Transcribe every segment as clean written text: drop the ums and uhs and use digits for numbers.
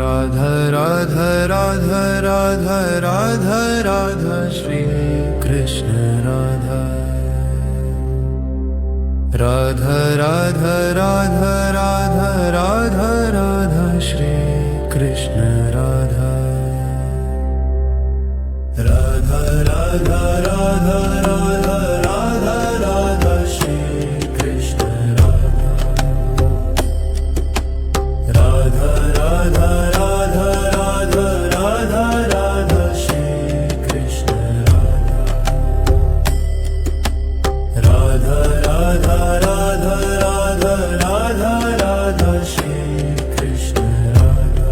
Radha Radha Radha Radha Radha Radha Shri Krishna Radha Radha Radha Radha Radha Radha Radha Shri Krishna Radha Radha Radha Radha Radha Radha Radha Shri Krishna Radha Radha Radha Radha Radha Radha Radha Shri Krishna Radha Radha Radha Radha Radha Radha Shri Krishna Radha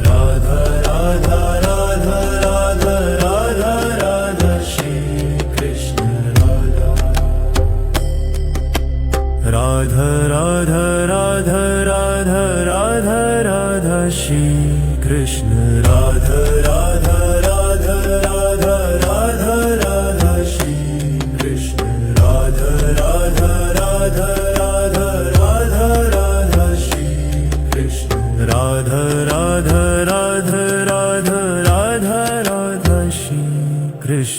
Radha Radha Radha Radha Radha Radha Shri Krishna Radha Radha Radha Radha Radha Radha Radha Shri Krishna Radha Radha Radha Radha Radha Radha Shri Krishna Radha Radha Radha Radha Radha Radha Shri Krishna Radha Radha Radha Radha Radha Radha Shri Krishna Radha Radha Radha Radha Radha Radha Shri Krishna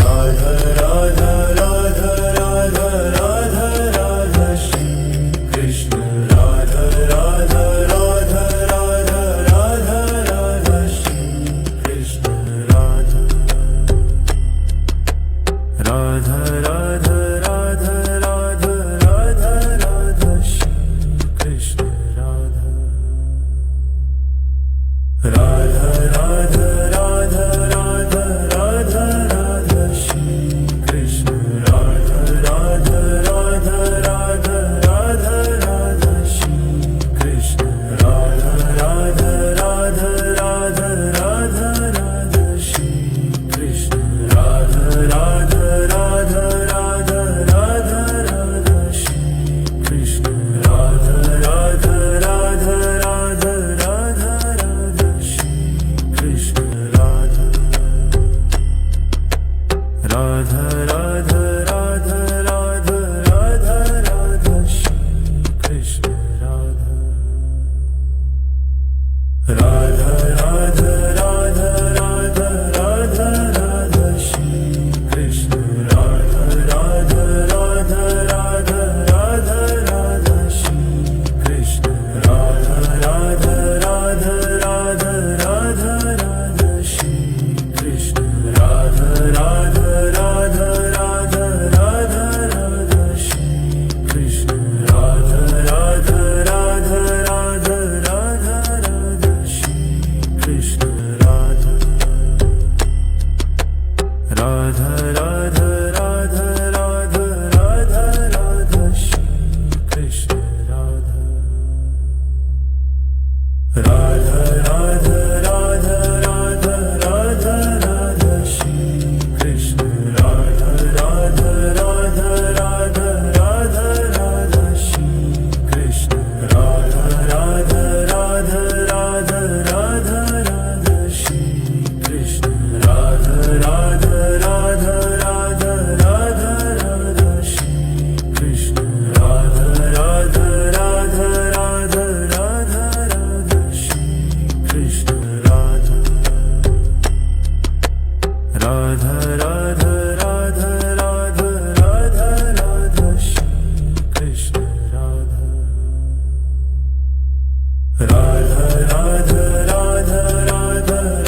Radha Radha Radha Radha Radha Radha Shri Krishna Radha Radha Radha Radha Radha Radha Radha Shri Krishna Radha Radha Radha Radha Radha Radha Radha Shri Krishna Radha Radha Radha Radha Radha Radha Shri Krishna Radha Radha Radha Radha Radha Radha Shri Krishna Radha Radha Radha Radha Radha Radha Shri Krishna Radha Radha Radha Radha Radha Radha Shri Krishna Radha Radha Radha Radha Radha Radha Radha Shri Krishna Radha Radha Radha Radha Radha Radha Radha Shri Krishna Radha Radha Radha Radha Radha Radha Shri Krishna Radha Radha Radha Radha Radha Radha Shri Krishna Radha Radha Radha Radha Radha Radha Shri Krishna Radha Radha Radha Radha Radha Radha Shri Krishna Radha Radha Radha Radha Radha Radha Radha Shri Krishna Radha Radha Radha Radha Radha Radha Radha Shri Krishna Radha Radha Radha Radha Radha Radha Shri Krishna Radha Radha Radha Radha Radha Radha Shri Krishna Radha Radha Radha Radha Radha Radha Shri Krishna Radha Radha Radha Radha Radha Radha Shri Krishna Radha Radha Radha Radha Radha Radha Radha Shri Krishna Radha Radha Radha Radha Radha Radha Radha Shri Krishna Radha Radha Radha Radha Radha Radha Shri Krishna Radha Radha Radha Radha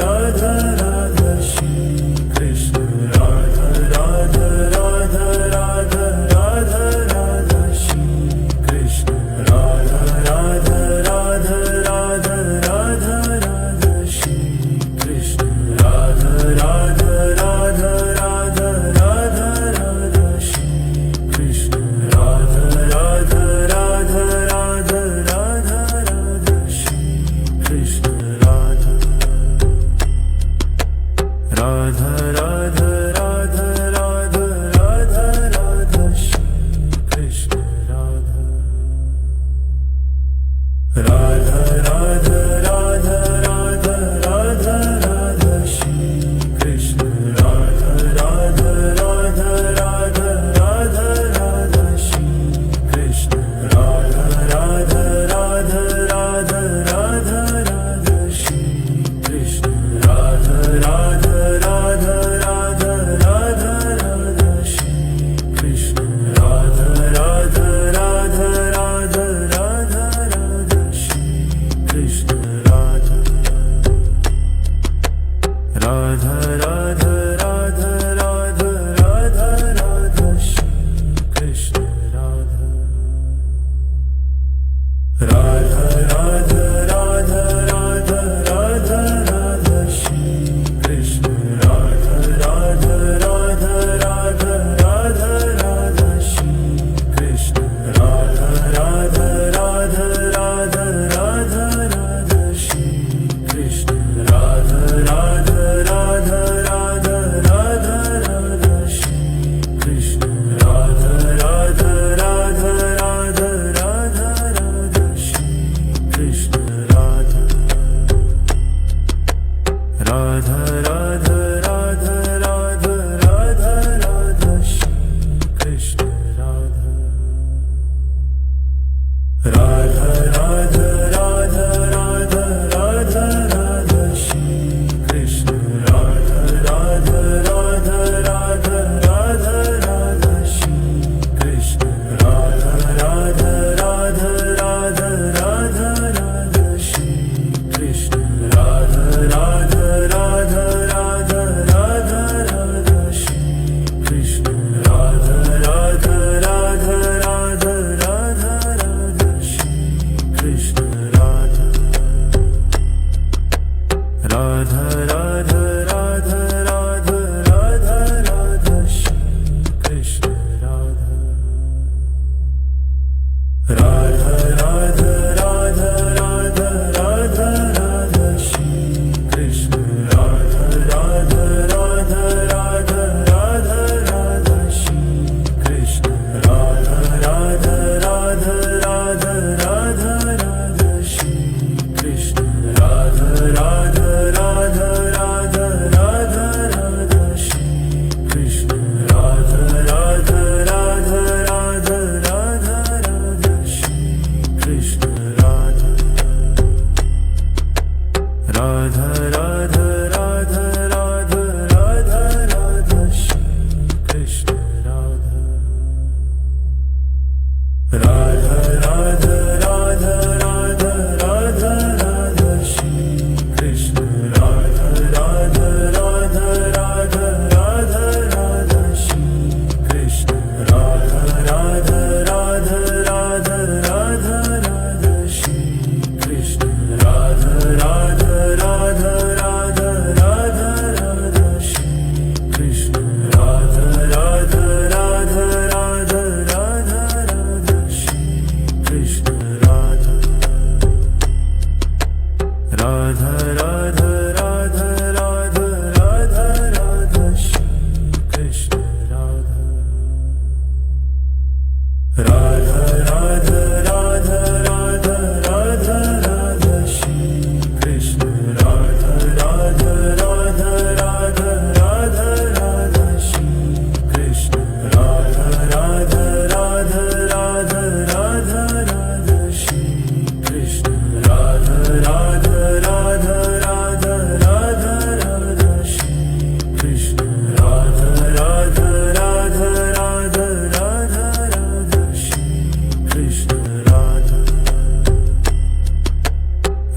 Radha Radha Shri Krishna Radha Radha Radha Radha Radha Radha Shri Krishna Radha Radha Radha Radha Radha Radha Shri Krishna Radha Radha Radha Radha Radha Radha Radha Shri Krishna Radha Radha Radha Radha Radha Radha Radha Shri Krishna Radha Radha Radha Radha Radha Radha Shri Krishna Radha Radha Radha Radha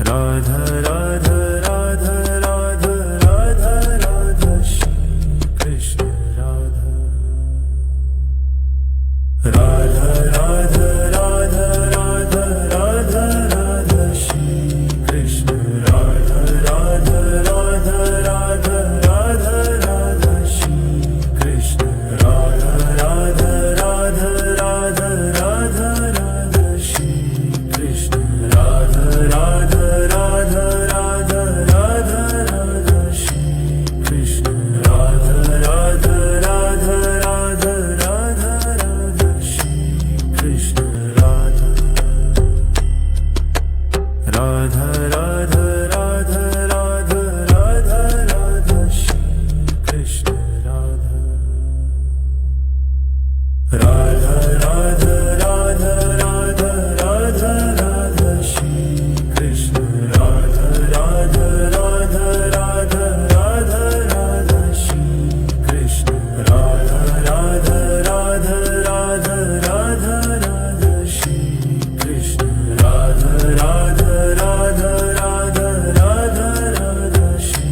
Radha Radha Radha Radha Radha Radha Shri Krishna Radha Radha Radha Radha Radha Radha Radha Shri Krishna Radha Radha Radha Radha Radha Radha Shri Krishna Radha Radha Radha Radha Radha Radha Shri Krishna Radha Radha Radha Radha Radha Radha Shri Krishna Radha Radha Radha Radha Radha Radha Shri Krishna Radha Radha Radha Radha Radha Radha Radha Shri Krishna Radha Radha Radha Radha Radha Radha Radha Shri Krishna Radha Radha Radha Radha Radha Radha Shri Krishna Radha Radha Radha Radha Radha Radha Shri Krishna Radha Radha Radha Radha Radha Radha Shri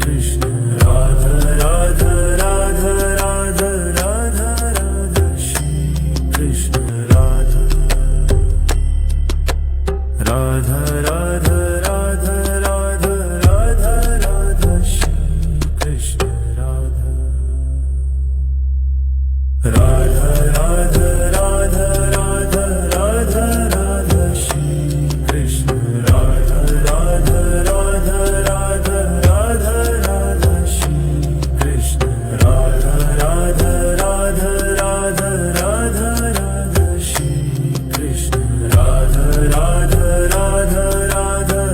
Krishna Radha Radha Radha Radha Radha Radha Shri Krishna Radha Radha Radha Radha Radha Radha Radha Shri Krishna Radha Radha Radha Radha Radha Radha Radha Shri Krishna Radha Radha Radha Radha Radha Radha Shri Krishna Radha Radha Radha Radha Radha Radha Shri Krishna Radha Radha Radha Radha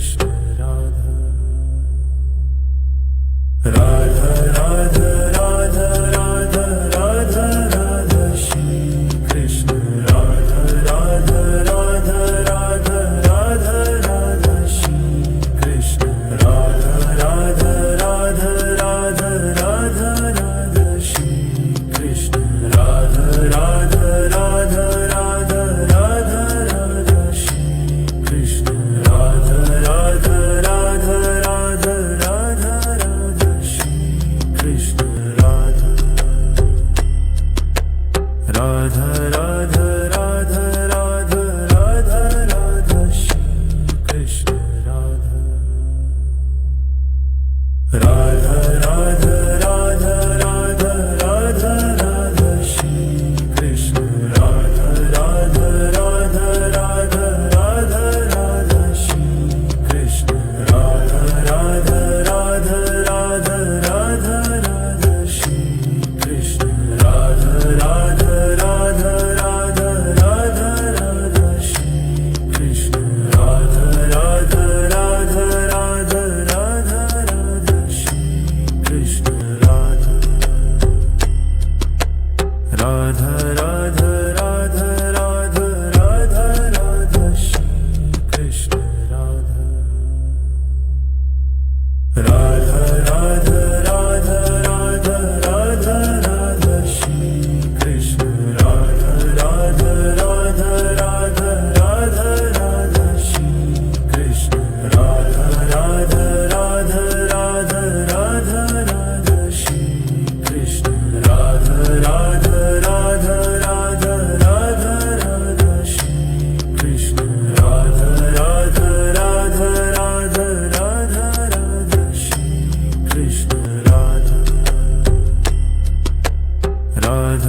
Krishna Radha Radha Radha Radha Radha Radha Radha Shri Krishna Radha Radha Radha Radha Radha Radha Shri Krishna Radha Radha Radha Radha Radha Radha Shri Krishna Radha Radha Radha Radha Radha Radha Shri Krishna Radha Radha Radha Radha Radha Radha Shri Krishna Radha Radha Radha Radha Radha Radha Radha Shri Krishna Radha Radha Radha Radha Radha Radha Radha Shri Krishna Radha Radha Radha Radha Radha Radha Shri Krishna Radha Radha Radha Radha Radha Radha Shri Krishna Radha Radha Radha Radha Radha Radha Shri Krishna Radha Radha Radha Radha Radha Radha Shri Krishna Radha Radha Radha Radha Radha Radha Radha Shri Krishna Radha Radha Radha Radha Radha Radha Radha Shri Krishna Radha Radha Radha Radha Radha Radha Shri Krishna Radha Radha Radha Radha Radha Radha Shri Krishna Radha Radha Radha Radha Radha Radha Shri Krishna Radha Radha Radha Radha Radha Radha Shri Krishna Radha Radha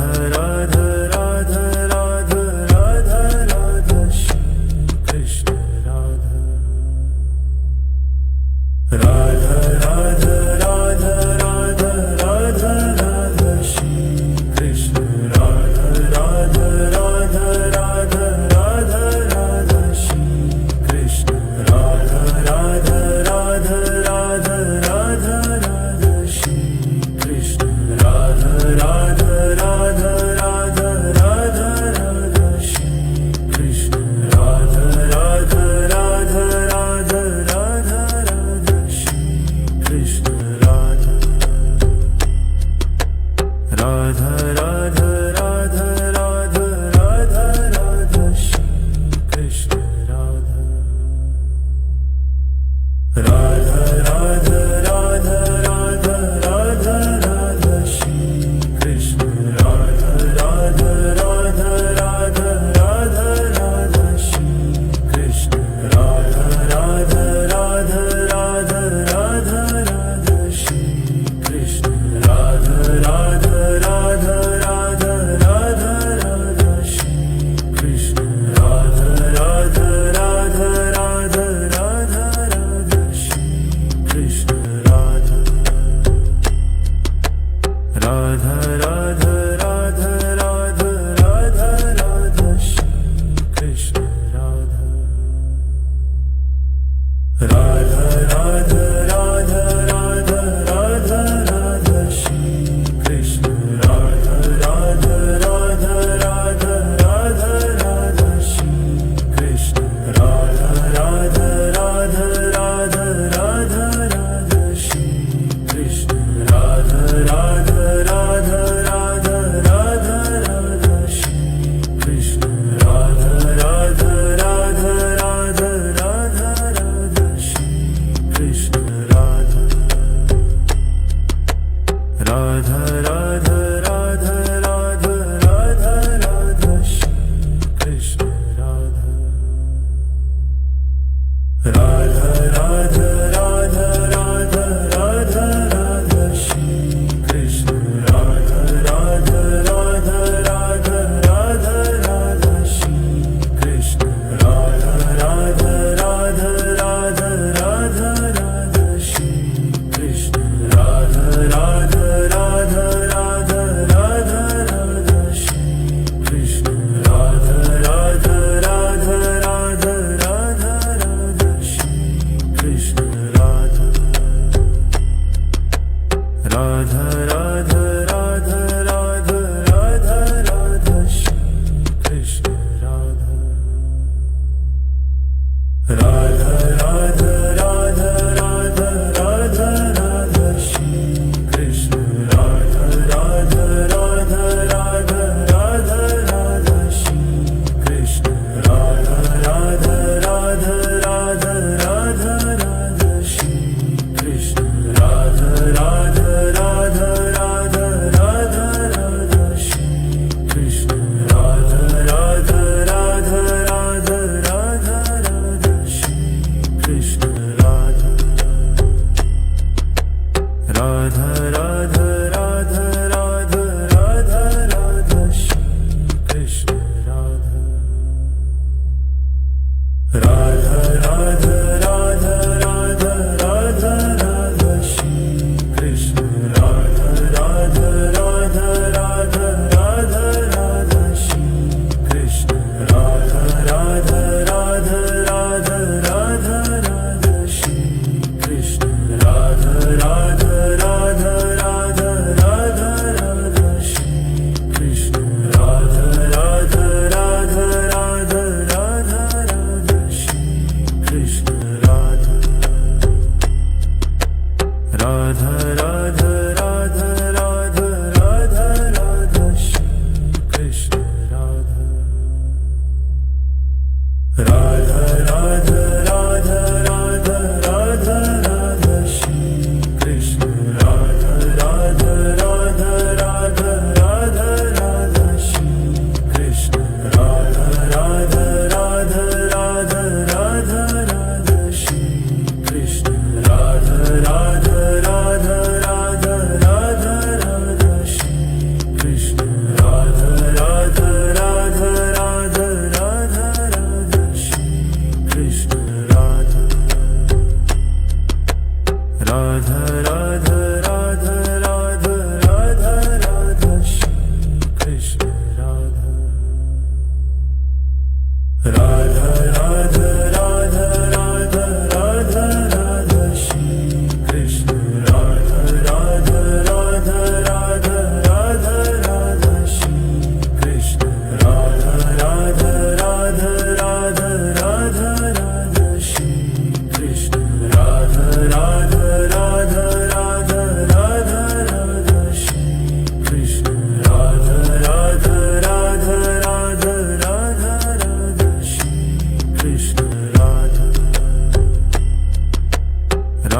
Radha Radha Radha Radha Radha Shri Krishna Radha Radha Radha Radha Radha Radha Radha Shri Krishna Radha Radha Radha Radha Radha Radha Shri Krishna Radha Radha Radha Radha Radha Radha Shri Krishna Radha Radha Radha Radha Radha Radha Shri Krishna Radha Radha Radha Radha Radha Radha Shri Krishna Radha Radha Radha Radha Radha Radha Radha Shri Krishna Radha Radha Radha Radha Radha Radha Radha Shri Krishna Radha Radha Radha Radha Radha Radha Shri Krishna Radha Radha Radha Radha Radha Radha Shri Krishna Radha Radha Radha Radha Radha Radha Shri Krishna Radha Radha Radha Radha Radha Radha Shri Krishna Radha Radha Radha Radha Radha Radha Radha Shri Krishna Radha Radha Radha Radha Radha Radha Radha Shri Krishna Radha Radha Radha Radha Radha Radha Shri Krishna Radha Radha Radha Radha Radha Radha Shri Krishna Radha Radha Radha Radha Radha Radha Shri Krishna Radha Radha Radha Radha Radha Radha Shri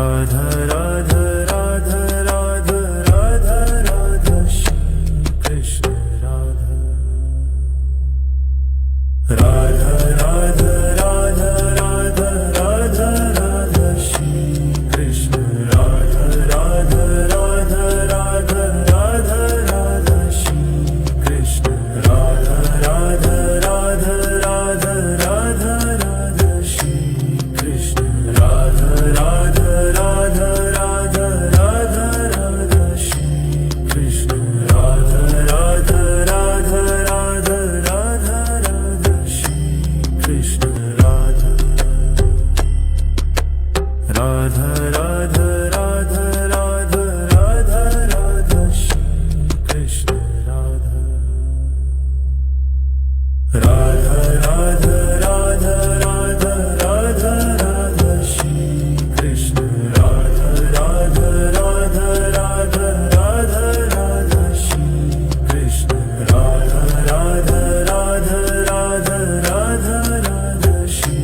Radha Radha Radha Radha Radha Radha Shri Krishna Radha Radha Radha Radha Radha Radha Radha Shri Krishna Radha Radha Radha Radha Radha Radha Shri Krishna Radha Radha Radha Radha Radha Radha Shri Krishna Radha Radha Radha Radha Radha Radha Shri Krishna Radha Radha Radha Radha Radha Radha Shri Krishna Radha Radha Radha Radha Radha Radha Radha Shri Krishna Radha Radha Radha Radha Radha Radha Radha Shri Krishna Radha Radha Radha Radha Radha Radha Shri Krishna Radha Radha Radha Radha Radha Radha Shri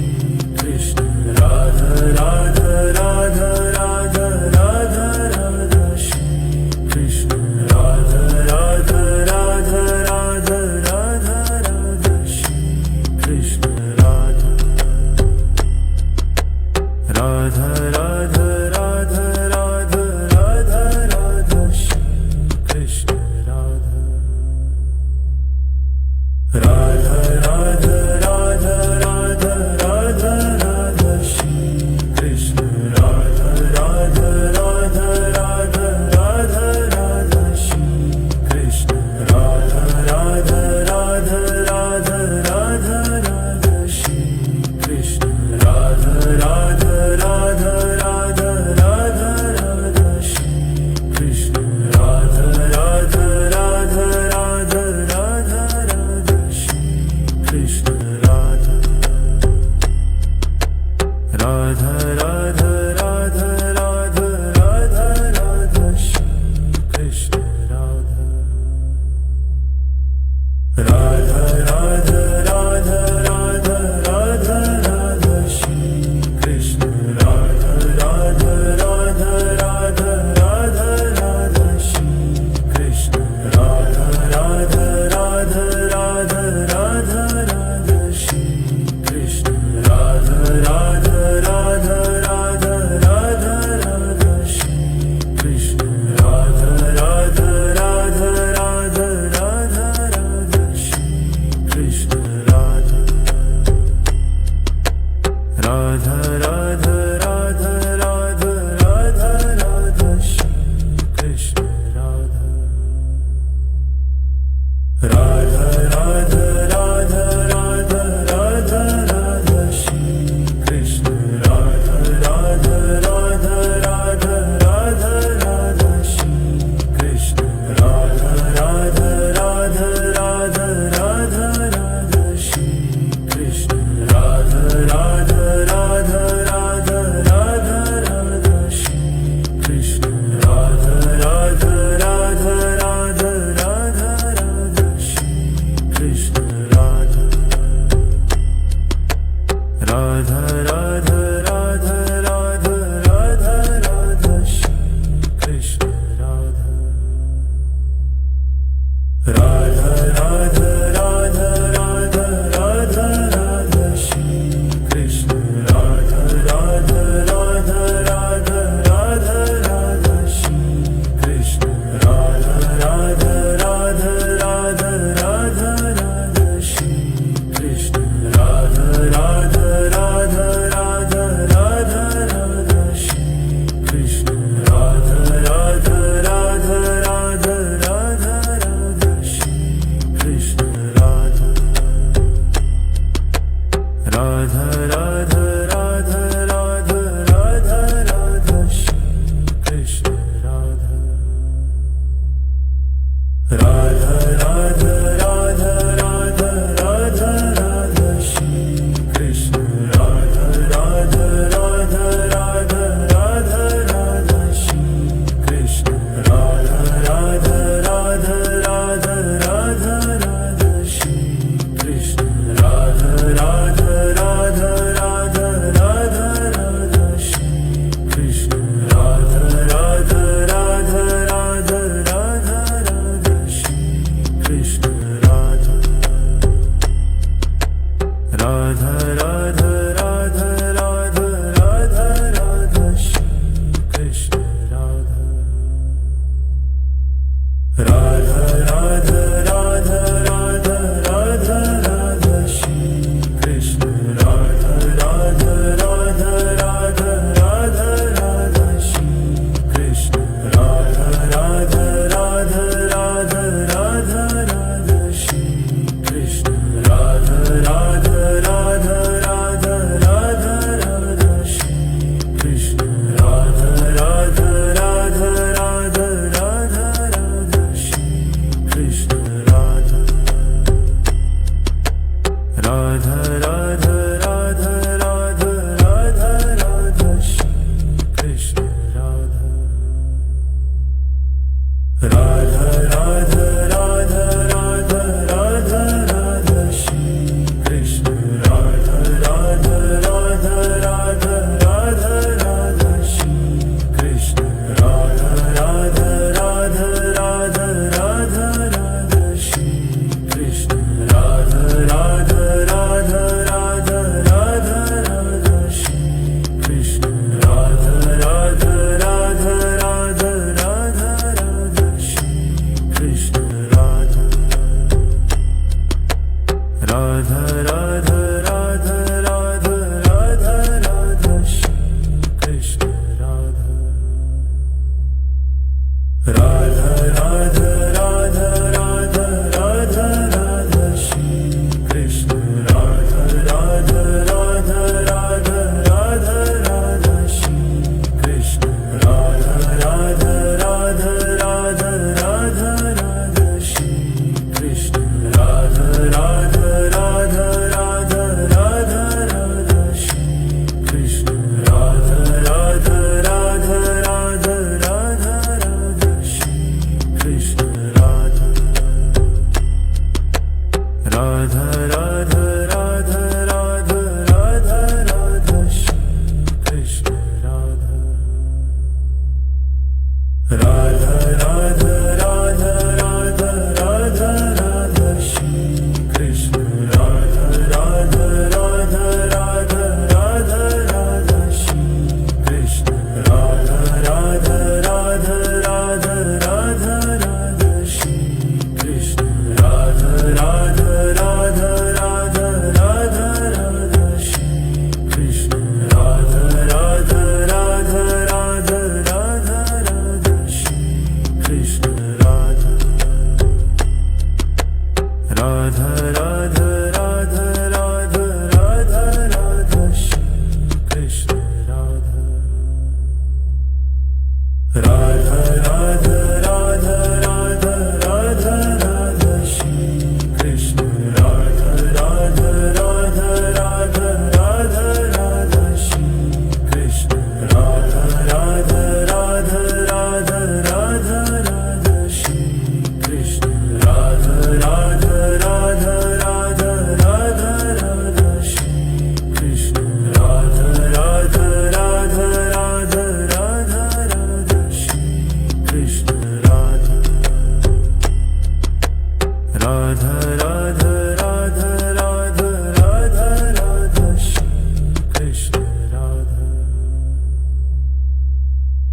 Krishna Radha Radha Radha Radha Radha Radha Shri Krishna Radha Radha Radha Radha Radha Radha Shri Krishna Radha Radha Radha Radha Radha Radha Radha Shri Krishna Radha Radha Radha Radha Radha Radha Radha Shri Krishna Radha Radha Radha Radha Radha Radha Shri Krishna Radha Radha Radha Radha Radha Radha Shri Krishna Radha Radha Radha Radha Radha Radha Shri Krishna Radha Radha Radha Radha Radha Radha Shri Krishna Radha Radha Radha Radha Radha Radha Radha Shri Krishna Radha Radha Radha Radha Radha Radha Radha Shri Krishna Radha Radha Radha Radha Radha Radha Shri Krishna Radha Radha Radha Radha Radha Radha Shri Krishna Radha Radha Radha Radha Radha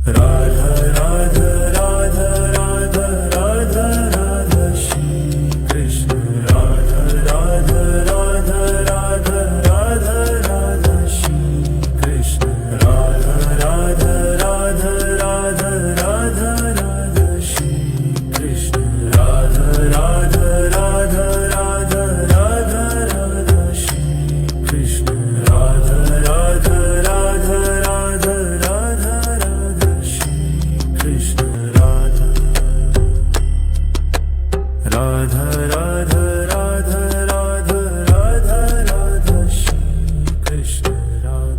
Radha Radha Radha Radha Radha Radha Shri Krishna Radha Radha Radha Radha Radha Radha Shri Krishna Radha Radha Radha Radha Radha Radha Shri Krishna Radha Radha Radha Radha Radha Radha Shri Krishna Radha Radha Radha Radha Radha Radha Shri Krishna Radha Radha Radha Radha Radha Radha Radha Shri Krishna Radha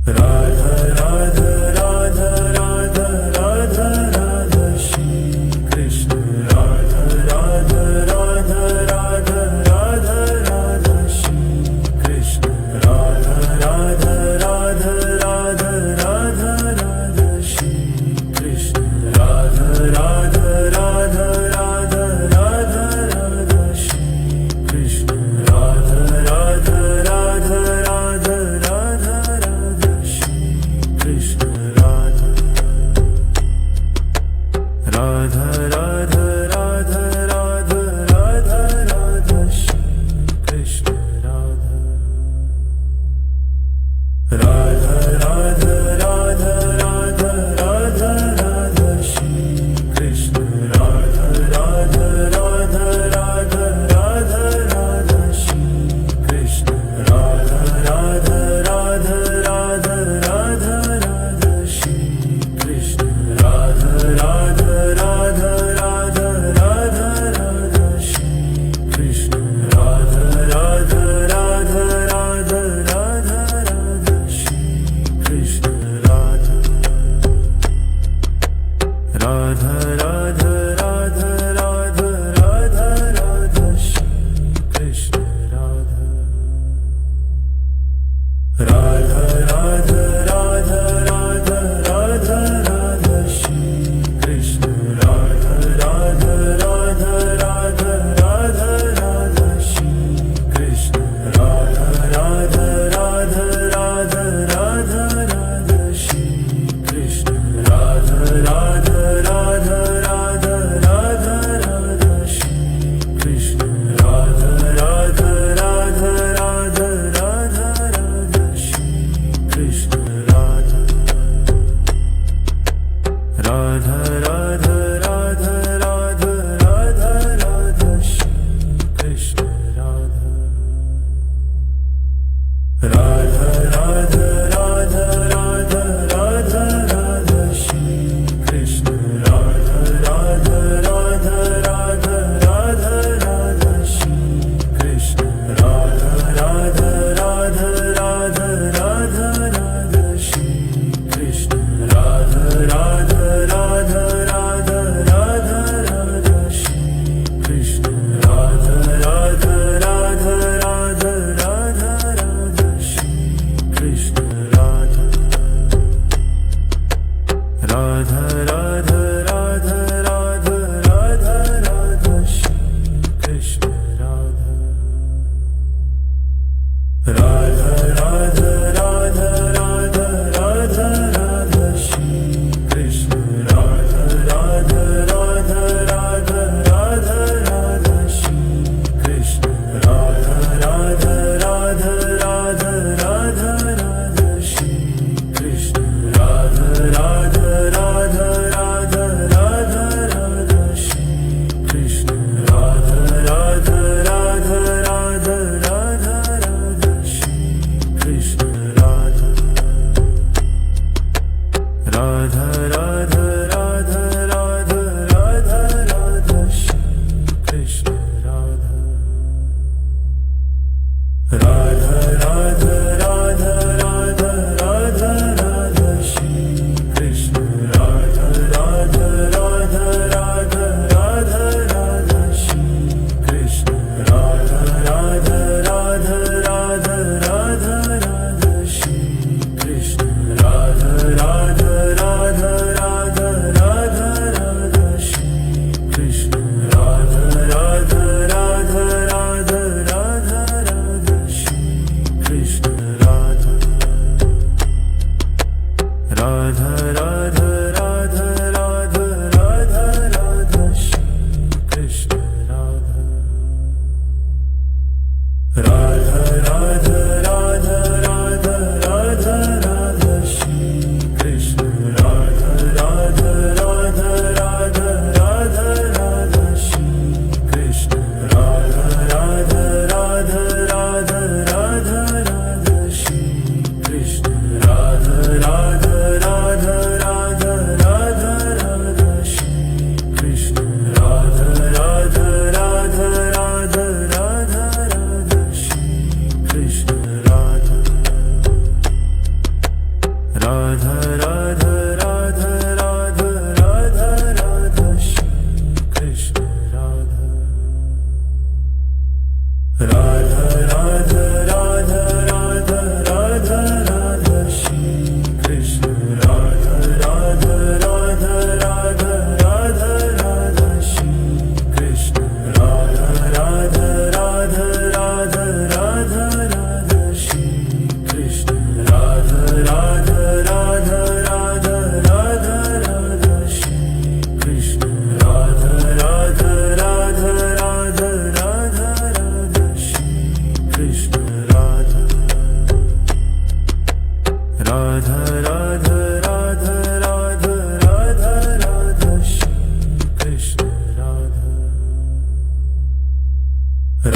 Radha Radha Radha Radha Radha Radha Shri Krishna Radha Radha Radha Radha Radha Radha Shri Krishna Radha Radha Radha Radha Radha Radha Shri Krishna Radha Radha Radha Radha Radha Radha Shri Krishna Radha Radha Radha Radha Radha Radha Shri Krishna Radha Radha Radha Radha Radha Radha Radha Shri Krishna Radha Radha Radha Radha Radha Radha Radha Shri Krishna Radha Radha Radha Radha Radha Radha Shri Krishna Radha Radha Radha Radha Radha Radha Shri Krishna Radha Radha Radha Radha Radha Radha Shri Krishna Radha Radha Radha Radha Radha Radha Shri Krishna Radha Radha Radha Radha Radha Radha Radha Shri Krishna Radha Radha Radha Radha Radha Radha Radha Shri Krishna Radha Radha Radha Radha Radha Radha Shri Krishna Radha Radha Radha Radha Radha Radha Shri Krishna Radha Radha Radha Radha Radha Radha Shri Krishna Radha Radha Radha Radha Radha Radha Shri Krishna Radha Radha Radha Radha Radha Radha Radha Shri Krishna Radha Radha Radha Radha Radha Radha Radha Shri Krishna Radha Radha Radha Radha Radha Radha Shri Krishna Radha Radha Radha Radha Radha Radha Shri Krishna Radha Radha Radha Radha Radha Radha Shri Krishna Radha Radha Radha Radha Radha Radha Shri Krishna Radha Radha Radha Radha Radha Radha Radha Shri Krishna Radha Radha Radha Radha Radha Radha Radha Shri Krishna Radha Radha Radha Radha Radha Radha Shri Krishna Radha Radha Radha Radha Radha Radha Shri Krishna Radha Radha Radha Radha Radha Radha Shri Krishna Radha Radha Radha Radha Radha Radha Shri Krishna Radha Radha Radha Radha Radha Radha Radha Shri Krishna Radha Radha Radha Radha Radha Radha Radha Shri Krishna Radha Radha Radha Radha Radha Radha Shri Krishna Radha Radha Radha Radha Radha Radha Shri Krishna Radha Radha Radha Radha Radha Radha Radha Radha Radha Shri Krishna Radha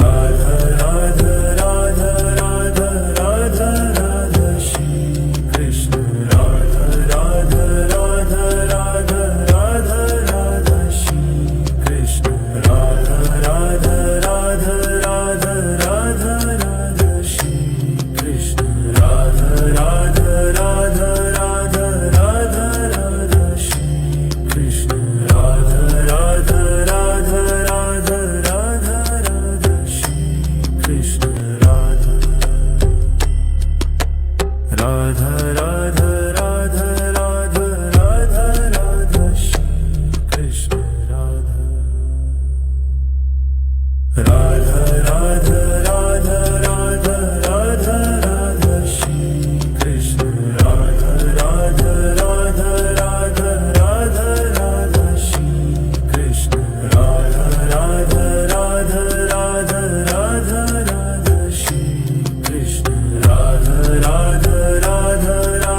Radha Radha Radha Radha Radha Radha Shri Krishna Radha Radha Radha Radha Radha Radha Shri Krishna Radha Radha Radha Radha Radha Radha Shri Krishna Radha Radha Radha Radha Radha Radha Shri Krishna Radha Radha Radha Radha Radha Radha Shri Krishna Radha Radha Radha Radha Radha Radha Radha Shri Krishna Radha Radha Radha Radha Radha Radha Radha Shri Krishna Radha Radha Radha Radha Radha Radha Shri Krishna Radha Radha Radha Radha Radha Radha Shri Krishna Radha Radha Radha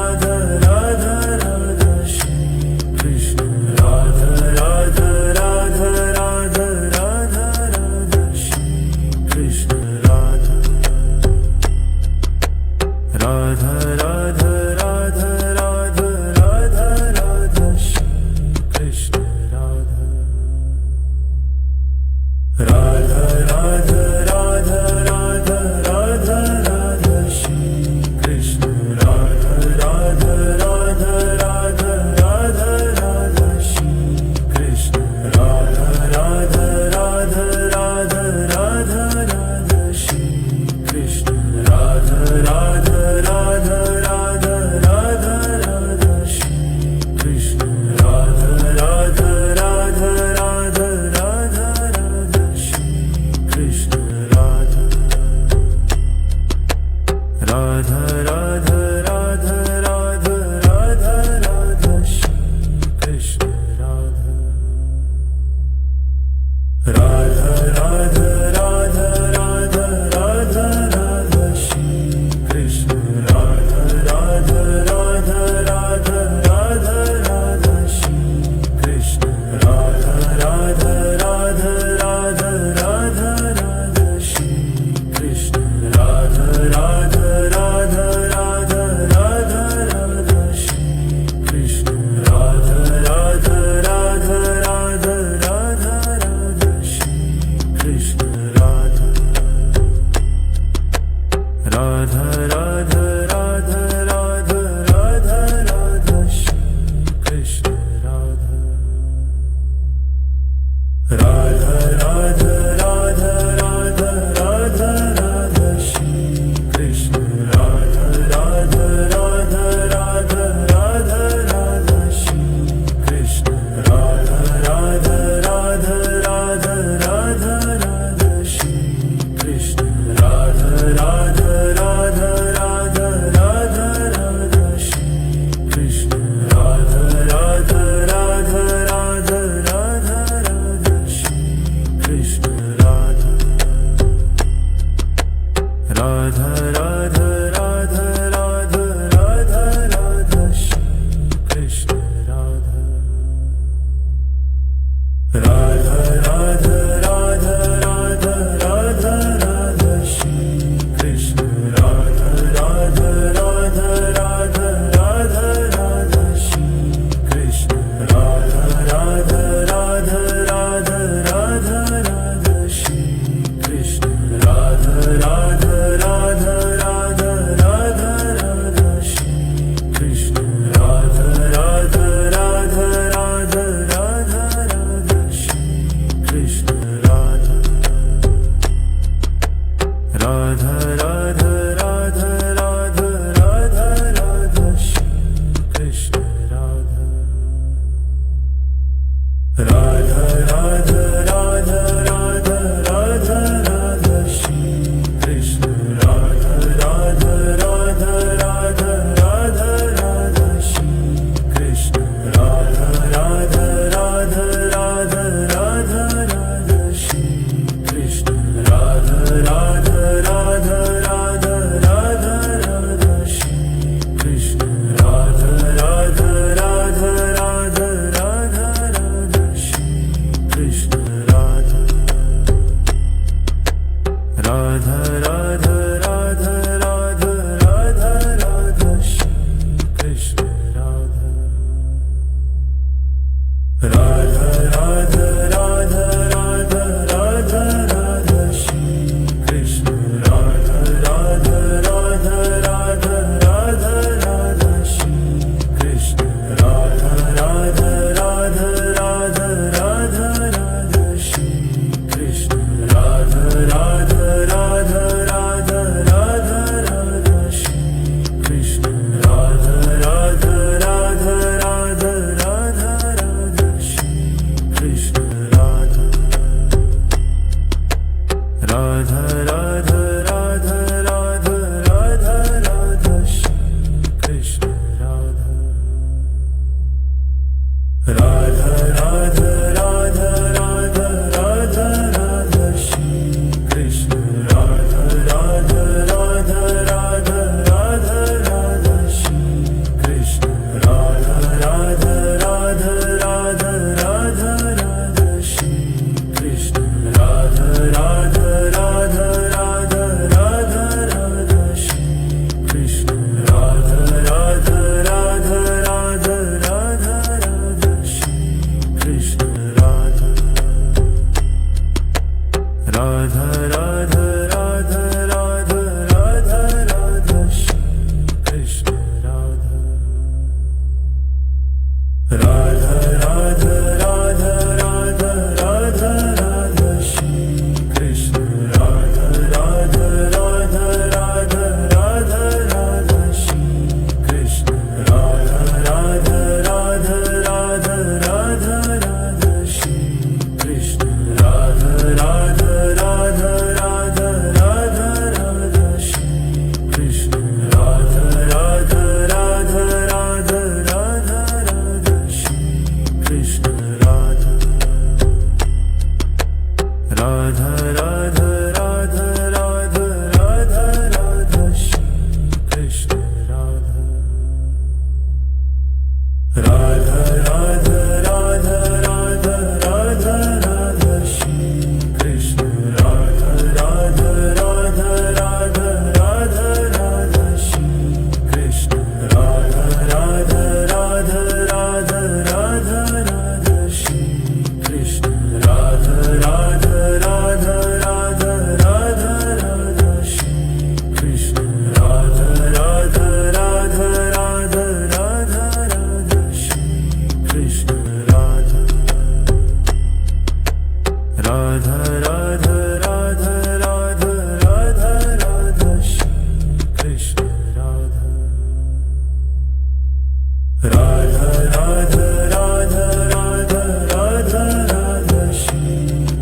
Radha Radha Radha Radha Radha Radha Shri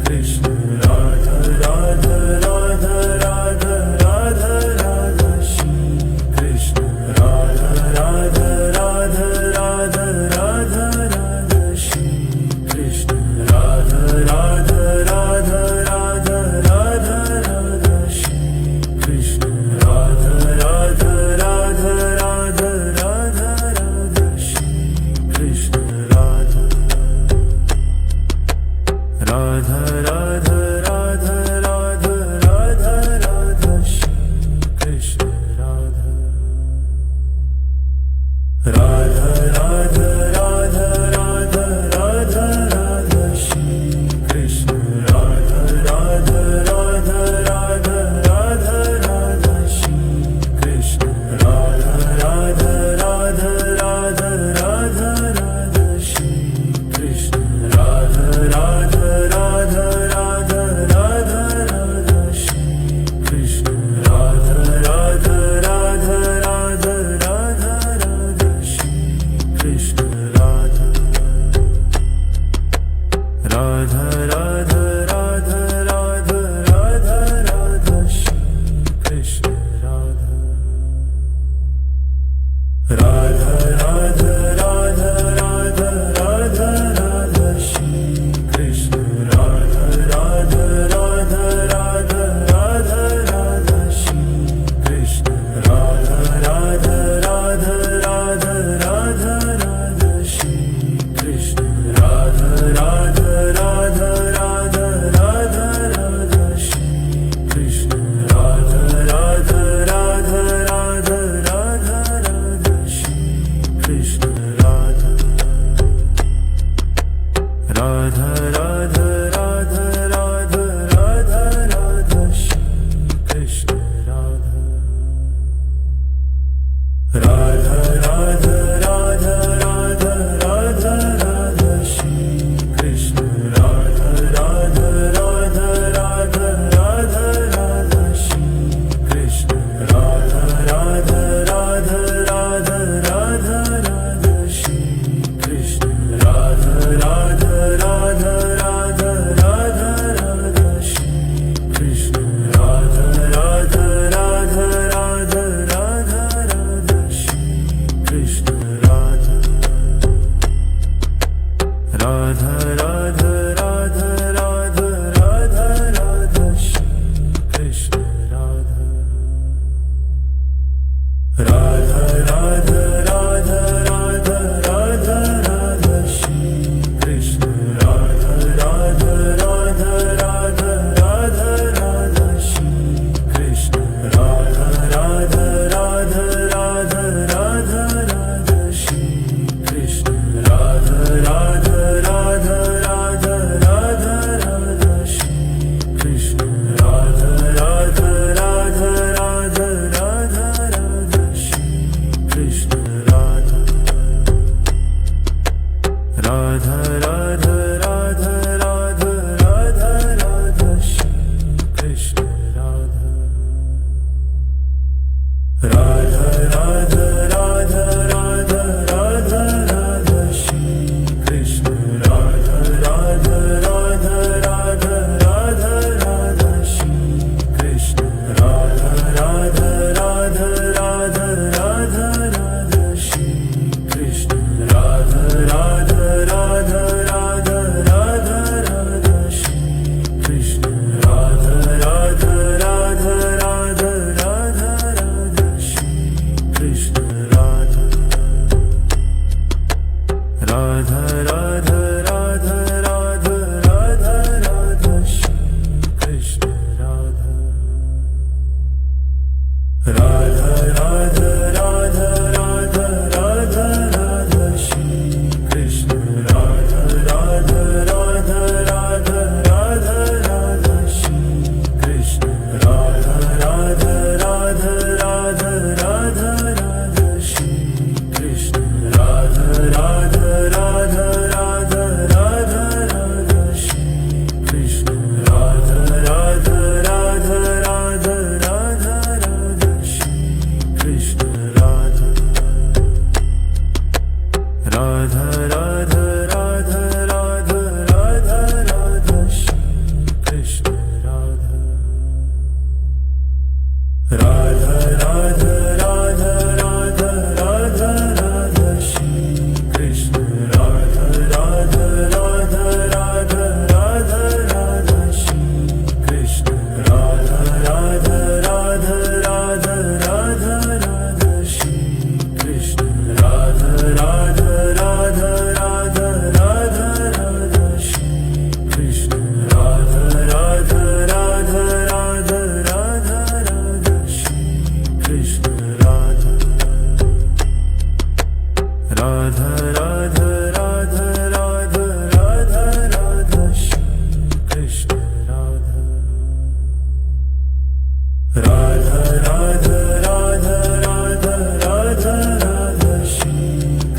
Krishna Radha Radha Radha Radha Radha Radha Shri Krishna Radha Radha Radha Radha Radha Radha Shri Krishna Radha Radha Radha Radha Radha Radha Shri Krishna Radha Radha Radha Radha Radha Radha Shri Krishna Radha Radha Radha Radha Radha Radha Radha Shri Krishna Radha Radha Radha Radha Radha Radha Radha Shri Krishna Radha Radha Radha Radha Radha Radha Shri Krishna Radha Radha Radha Radha Radha Radha Shri Krishna Radha Radha Radha Radha Radha Radha Shri Krishna Radha Radha Radha Radha Radha Radha Shri Radha Radha Radha Radha Radha Radha Shri Krishna Radha Radha Radha Radha Radha Radha Radha Shri Krishna Radha Radha Radha Radha Radha Radha Shri Krishna Radha Radha Radha Radha Radha Radha Shri Krishna Radha Radha Radha Radha Radha Radha Shri Krishna Radha Radha Radha Radha Radha Radha Shri Krishna Radha Radha Radha Radha Radha Radha Radha Shri Krishna Radha Radha Radha Radha Radha Radha Radha Shri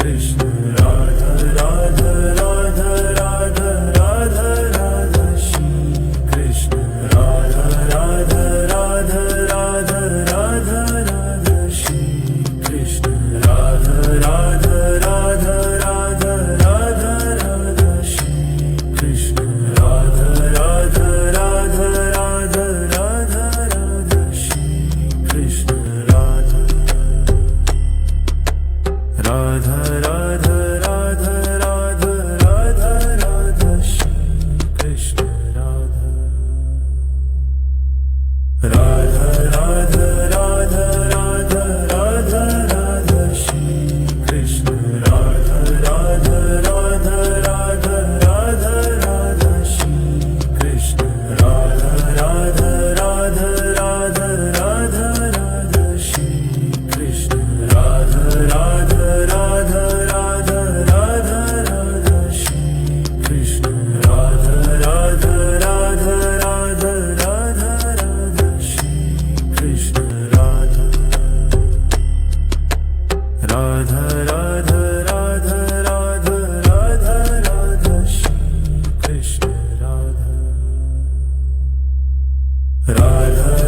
Krishna Radha Radha Radha Radha Radha Radha Shri Krishna Radha Radha Radha Radha Radha Radha Shri Krishna Radha Radha Radha Radha Radha Radha Shri Krishna Radha Radha Radha Radha Radha Radha Shri Krishna Radha Radha Radha Radha Radha Radha Radha Shri Krishna Radha Radha Radha Radha Radha Radha Radha Shri Krishna Radha Radha Radha Radha Radha Radha Shri Krishna Radha Radha Radha Radha Radha Radha Shri Krishna Radha Radha Radha Radha Radha Radha Shri Krishna Radha Radha Radha Radha Radha Radha Shri Krishna Radha Radha Radha Radha Radha Radha Radha Shri Krishna Radha Radha